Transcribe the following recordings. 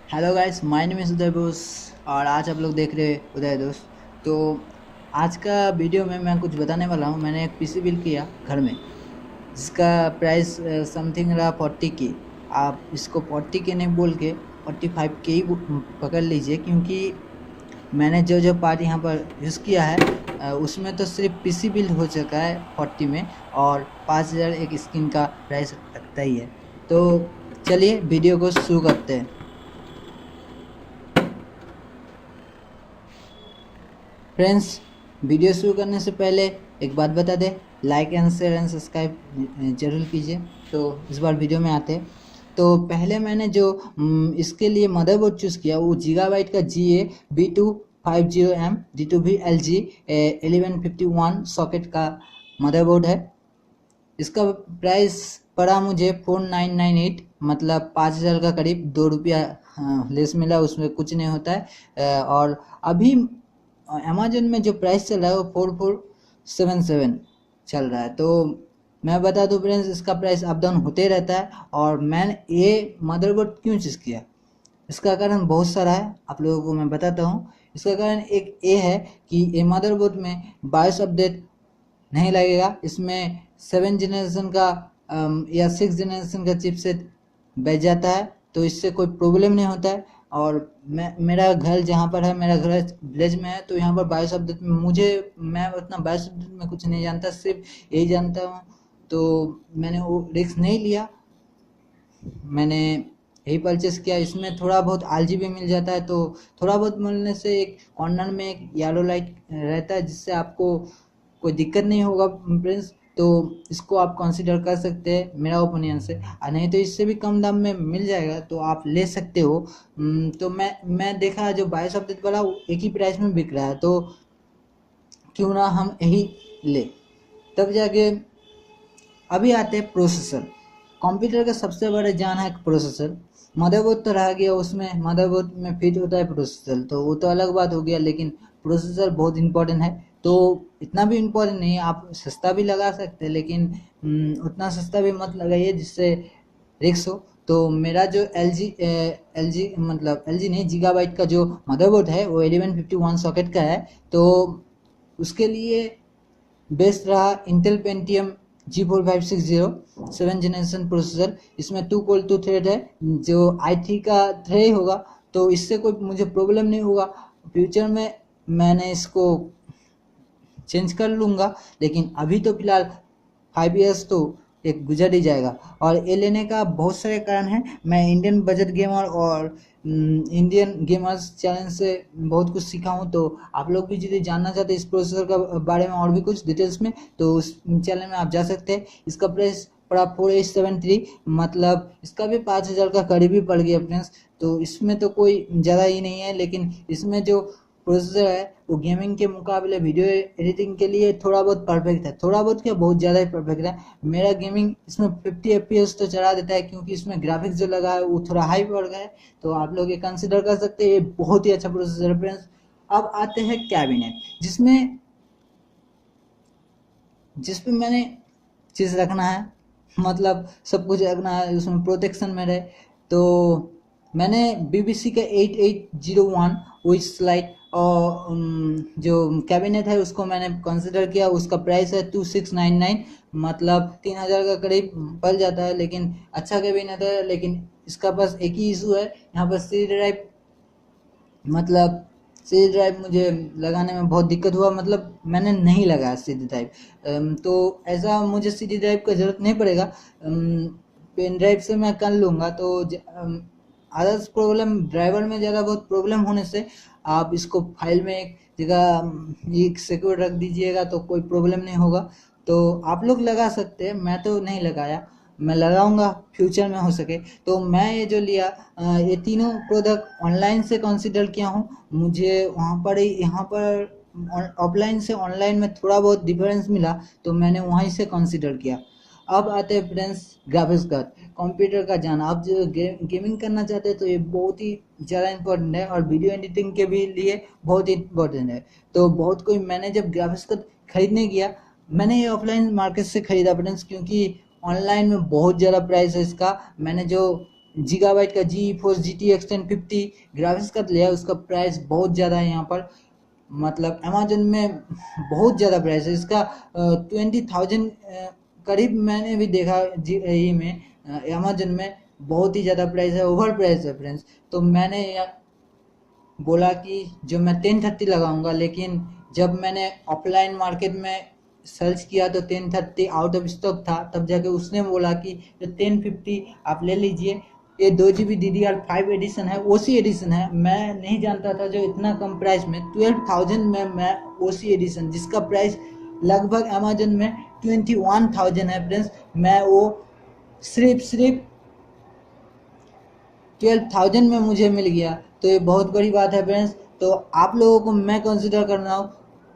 Hello guys, my name is Uday Bose और आज आप लोग देख रहे हैं उदय दोस्त। तो आज का वीडियो में मैं कुछ बताने वाला हूँ। मैंने एक पीसी बिल्ड किया घर में, जिसका प्राइस समथिंग रहा 40 के। आप इसको 40 के नहीं बोल के 45 के ही पकड़ लीजिए, क्योंकि मैंने जो जो पार्ट यहाँ पर यूज़ किया है उसमें तो सिर्फ पीसी बिल्ड हो चुका है 40 में, और 5000 एक स्किन का प्राइस लगता ही है। तो चलिए वीडियो को शुरू करते हैं। फ्रेंड्स, वीडियो शुरू करने से पहले एक बात बता दें, like and share and subscribe जरूर कीजिए। तो इस बार वीडियो में आते हैं। तो पहले मैंने जो इसके लिए मदरबोर्ड चूज़ किया वो गीगाबाइट का GA B250M D2V LG 1151 socket का मदरबोर्ड है। इसका प्राइस पड़ा मुझे 4998, मतलब 5000 का करीब। 2 रुपया लेस मिला, उसमें कुछ नहीं होता है। और अभी अमेजोन में जो प्राइस चल रहा है वो 4477 चल रहा है। तो मैं बता दूं फ्रेंड्स, इसका प्राइस अप डाउन होते रहता है। और मैंने ये मदरबोर्ड क्यों चूज़ किया, इसका कारण बहुत सारा है, आप लोगों को मैं बताता हूँ। इसका कारण एक ये है कि ये मदरबोर्ड में बायोस अपडेट नहीं लगेगा। इसमें 7 जनरेशन का या 6 जनरेशन का चिपसेट बैठ जाता है, तो इससे कोई प्रॉब्लम नहीं होता है। और मेरा घर जहाँ पर है, मेरा घर विलेज में है, तो यहाँ पर बायोस अपडेट में मैं उतना बायोस अपडेट में कुछ नहीं जानता, सिर्फ यही जानता हूँ। तो मैंने वो रिस्क नहीं लिया, मैंने यही परचेस किया। इसमें थोड़ा बहुत RGB मिल जाता है, तो थोड़ा बहुत मिलने से एक कॉर्नर में एक येलो लाइट रहता है, जिससे आपको कोई दिक्कत नहीं होगा फ्रेंड्स। तो इसको आप कंसीडर कर सकते हैं मेरा ओपिनियन से। नहीं तो इससे भी कम दाम में मिल जाएगा तो आप ले सकते हो। तो मैं देखा जो 22 अपडेट वाला वो एक ही प्राइस में बिक रहा है, तो क्यों ना हम यही ले। तब जाके अभी आते हैं प्रोसेसर। कंप्यूटर का सबसे बड़ा जान है प्रोसेसर। मदरबोर्ड तो रह गया, उसमें मदरबोर्ड में फिट होता है प्रोसेसर, तो वो तो अलग बात हो गया, लेकिन प्रोसेसर बहुत इंपॉर्टेंट है। तो इतना भी इम्पोर्टेंट नहीं है, आप सस्ता भी लगा सकते हैं, लेकिन उतना सस्ता भी मत लगाइए जिससे रिक्स हो। तो मेरा जो एल जी मतलब एल जी नहीं, गीगाबाइट का जो मदरबोर्ड है वो 1151 सॉकेट का है। तो उसके लिए बेस्ट रहा Intel Pentium G4560 7 generation processor. इसमें 2 कोर 2 थ्रेड है, जो i3 का थ्रेड होगा, तो इससे कोई मुझे प्रॉब्लम नहीं होगा। फ्यूचर में मैंने इसको चेंज कर लूँगा, लेकिन अभी तो फिलहाल 5 इयर्स तो एक गुजर ही जाएगा। और ये लेने का बहुत सारे कारण हैं। मैं इंडियन बजट गेमर और इंडियन गेमर्स चैनल से बहुत कुछ सीखा हूँ। तो आप लोग भी यदि जानना चाहते हैं इस प्रोसेसर का बारे में और भी कुछ डिटेल्स में, तो उस चैनल में आप जा सकते हैं। इसका प्राइस पड़ा 4873, मतलब इसका भी 5000 का करीब ही पड़ गया फ्रेंड्स। तो इसमें तो कोई ज़्यादा ही नहीं है, लेकिन इसमें जो प्रोसेसर है वो गेमिंग के मुकाबले वीडियो एडिटिंग के लिए थोड़ा बहुत परफेक्ट है। थोड़ा बहुत क्या, बहुत ज़्यादा ही परफेक्ट है। मेरा गेमिंग इसमें 50 FPS तो चला देता है, क्योंकि इसमें ग्राफिक्स जो लगा है वो थोड़ा हाई पड़ गया है। तो आप लोग ये कंसिडर कर सकते हैं, ये बहुत ही अच्छा प्रोसेसर है फ्रेंड्स। अब आते हैं कैबिनेट, जिसमें मैंने चीज़ रखना है, मतलब सब कुछ रखना है, उसमें प्रोटेक्शन में रहे। तो मैंने BBC का 8801 विथ स्लाइड और जो कैबिनेट है उसको मैंने कंसिडर किया। उसका प्राइस है 2699, मतलब 3000 का करीब पड़ जाता है। लेकिन अच्छा कैबिनेट है, लेकिन इसका बस एक ही इशू है, यहाँ पर सी ड्राइव, मतलब सी ड्राइव मुझे लगाने में बहुत दिक्कत हुआ, मतलब मैंने नहीं लगाया सी ड्राइव। तो ऐसा मुझे सी ड्राइव का ज़रूरत नहीं पड़ेगा, पेन ड्राइव से मैं कर लूँगा। तो अदर्स प्रॉब्लम ड्राइवर में ज़्यादा बहुत प्रॉब्लम होने से आप इसको फाइल में एक जगह एक सिक्योर रख दीजिएगा, तो कोई प्रॉब्लम नहीं होगा। तो आप लोग लगा सकते हैं, मैं तो नहीं लगाया, मैं लगाऊंगा फ्यूचर में हो सके। तो मैं ये जो लिया, ये तीनों प्रोडक्ट ऑनलाइन से कंसिडर किया हूँ। मुझे वहाँ पर ही, यहाँ पर ऑफलाइन से ऑनलाइन में थोड़ा बहुत डिफरेंस मिला, तो मैंने वहीं से कंसिडर किया। अब आते हैं फ्रेंड्स ग्राफिक्स कार्ड। कंप्यूटर का जाना, आप जो गेमिंग करना चाहते हैं तो ये बहुत ही ज़्यादा इंपॉर्टेंट है, और वीडियो एडिटिंग के भी लिए बहुत ही इंपॉर्टेंट है। तो बहुत कोई, मैंने जब ग्राफिक्स कार्ड खरीदने गया, मैंने ये ऑफलाइन मार्केट से खरीदा फ्रेंड्स, क्योंकि ऑनलाइन में बहुत ज़्यादा प्राइस है इसका। मैंने जो गीगाबाइट का GeForce GTX 1050 ग्राफिक्स कार्ड लिया, उसका प्राइस बहुत ज़्यादा है यहाँ पर, मतलब अमेजन में बहुत ज़्यादा प्राइस है इसका। 20,000 करीब मैंने भी देखा जी में अमेजन में बहुत ही ज़्यादा प्राइस है, ओवर प्राइस है फ्रेंड्स। तो मैंने बोला कि जो मैं 1030 लगाऊंगा, लेकिन जब मैंने ऑफलाइन मार्केट में सर्च किया तो 1030 आउट ऑफ स्टॉक था, तब जाके उसने बोला कि जो 1050 आप ले लीजिए, ये 2 GB DDR5 एडिशन है, ओसी एडिशन है। मैं नहीं जानता था जो इतना कम प्राइस में 12,000 में मैं ओसी एडिशन, जिसका प्राइस लगभग अमेजन में 21,000 है फ्रेंड्स, मैं वो सिर्फ 12,000 में मुझे मिल गया। तो ये बहुत बड़ी बात है फ्रेंड्स। तो आप लोगों को मैं कंसिडर कर रहा हूँ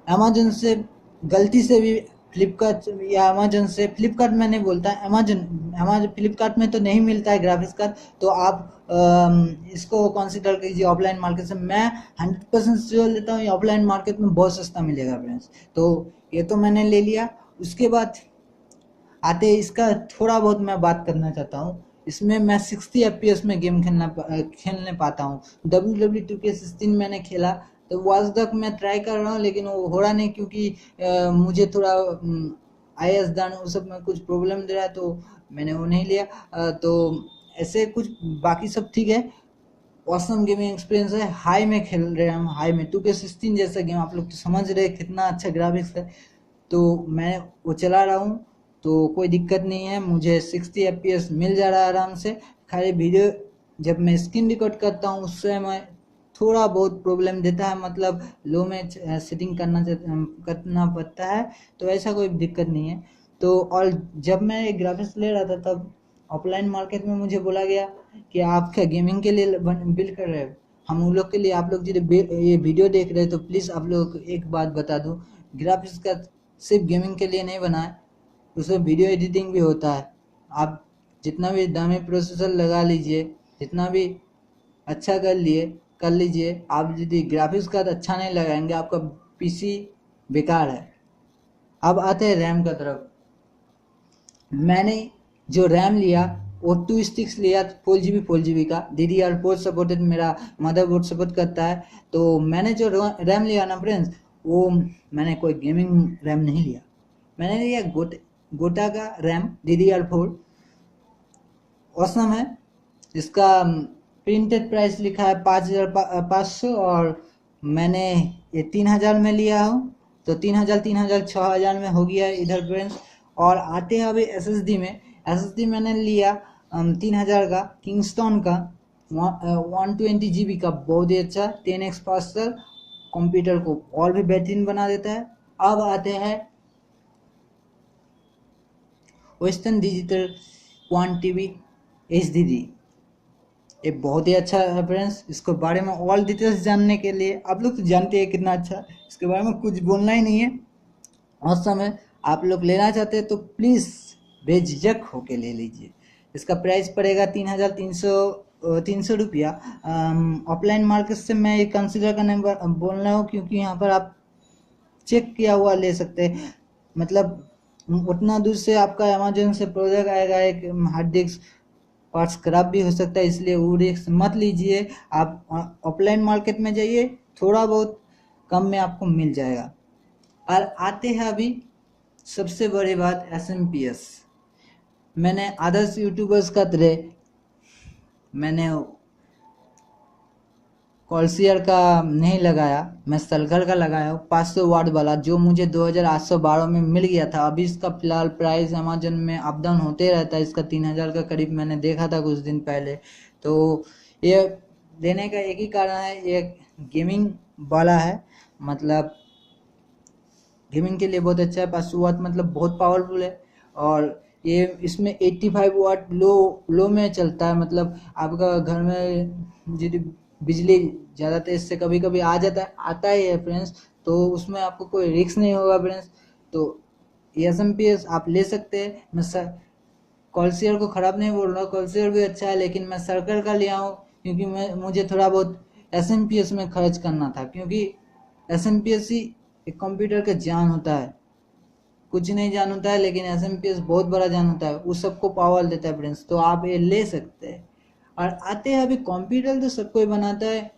अमेजन से गलती से भी फ्लिपकार्ट या अमेजन से, फ्लिपकार्ट में नहीं बोलता, अमेजन फ्लिपकार्ट में तो नहीं मिलता है ग्राफिक्स कार्ड, तो आप इसको कंसिडर कीजिए ऑफलाइन मार्केट से। मैं 100% श्योर लेता हूँ ऑफलाइन मार्केट में बहुत सस्ता मिलेगा फ्रेंड्स। तो ये तो मैंने ले लिया। उसके बाद आते इसका थोड़ा बहुत मैं बात करना चाहता हूँ। इसमें मैं 60 FPS में गेम खेलने पाता हूँ। WWE2K16 मैंने खेला, तो वॉच तक मैं ट्राई कर रहा हूँ, लेकिन वो हो रहा नहीं, क्योंकि मुझे थोड़ा IS दान वो सब में कुछ प्रॉब्लम दे रहा है, तो मैंने वो नहीं लिया। तो ऐसे कुछ बाकी सब ठीक है। ऑसम गेमिंग एक्सपीरियंस है, हाई में खेल रहे हैं हम, हाई में 2K16 जैसा गेम, आप लोग तो समझ रहे हैं कितना अच्छा ग्राफिक्स है। तो मैं वो चला रहा हूँ, तो कोई दिक्कत नहीं है, मुझे 60 FPS मिल जा रहा है आराम से। खाली वीडियो जब मैं स्क्रीन रिकॉर्ड करता हूँ उस समय थोड़ा बहुत प्रॉब्लम देता है, मतलब लो में सेटिंग करना पड़ता है, तो ऐसा कोई दिक्कत नहीं है। तो और जब मैं ग्राफिक्स ले रहा था तब ऑफलाइन मार्केट में मुझे बोला गया कि आप क्या गेमिंग के लिए बिल्ड कर रहे हो, हम उन लोग के लिए, आप लोग जो ये वीडियो देख रहे हैं तो प्लीज़ आप लोग एक बात बता दूं, ग्राफिक्स का सिर्फ गेमिंग के लिए नहीं बना है, उसमें वीडियो एडिटिंग भी होता है। आप जितना भी दामी प्रोसेसर लगा लीजिए, जितना भी अच्छा कर लीजिए, आप यदि ग्राफिक्स कार्ड अच्छा नहीं लगाएंगे आपका PC बेकार है। अब आते हैं रैम का तरफ। मैंने जो रैम लिया वो 2 स्टिक्स लिया, 4GB का, DDR4 सपोर्टेड, मेरा मदरबोर्ड सपोर्ट करता है। तो मैंने जो रैम लिया ना फ्रेंड्स, वो मैंने कोई गेमिंग रैम नहीं लिया, मैंने लिया गोटा का रैम DDR4। ऑसम है। इसका प्रिंटेड प्राइस लिखा है 5,500, और मैंने ये 3,000 में लिया हूँ, तो 3,000 6,000 में हो गया इधर फ्रेंड्स। और आते हैं अभी SSD में। SSD मैंने लिया 3,000 का किंगस्टोन का 120GB का, बहुत ही अच्छा 10x फास्टर, कंप्यूटर को और भी बेहतरीन बना देता है। अब आते हैं वेस्टर्न डिजिटल 1TB HDD, ये बहुत ही अच्छा है फ्रेंड्स। इसके बारे में ऑल डिटेल्स जानने के लिए, आप लोग तो जानते हैं कितना अच्छा, इसके बारे में कुछ बोलना ही नहीं है। और समय आप लोग लेना चाहते हैं तो प्लीज़ बेझिझक होके ले लीजिए। इसका प्राइस पड़ेगा 3,300 रुपया। ऑफलाइन मार्केट से मैं ये कंसिडर करने बोल रहा हूँ, क्योंकि यहाँ पर आप चेक किया हुआ ले सकते हैं, मतलब उतना दूर से आपका अमेजोन से प्रोडक्ट आएगा, एक हार्ड डिस्क पार्ट्स खराब भी हो सकता है, इसलिए वो रिस्क मत लीजिए। आप ऑफलाइन मार्केट में जाइए, थोड़ा बहुत कम में आपको मिल जाएगा। और आते हैं अभी सबसे बड़ी बात, SMPS। मैंने अदर्स यूट्यूबर्स का तरह मैंने कॉल्सियर का नहीं लगाया, मैं सलगर का लगाया हूँ 500 वाट वाला, जो मुझे 2812 में मिल गया था। अभी इसका फिलहाल प्राइस अमेजन में अप डाउन होते रहता है, इसका 3,000 का करीब मैंने देखा था कुछ दिन पहले। तो ये लेने का एक ही कारण है, ये गेमिंग वाला है, मतलब गेमिंग के लिए बहुत अच्छा है। 500 वाट मतलब बहुत पावरफुल है, और ये इसमें 85 वाट लो में चलता है, मतलब आपका घर में यदि बिजली ज़्यादा तेज से कभी कभी आता ही है फ्रेंड्स, तो उसमें आपको कोई रिस्क नहीं होगा फ्रेंड्स। तो SMPS आप ले सकते हैं। मैं कॉल्सियर को ख़राब नहीं बोल रहा, कॉल्सियर भी अच्छा है, लेकिन मैं सर्कल का लिया हूँ क्योंकि मुझे थोड़ा बहुत SMPS में खर्च करना था, क्योंकि SMPS ही एक कंप्यूटर का जान होता है। कुछ नहीं जान होता है, लेकिन SMPS बहुत बड़ा जान होता है, उस सबको पावर देता है फ्रेंड्स। तो आप ये ले सकते हैं। और आते हैं अभी कंप्यूटर तो सब कोई बनाता है,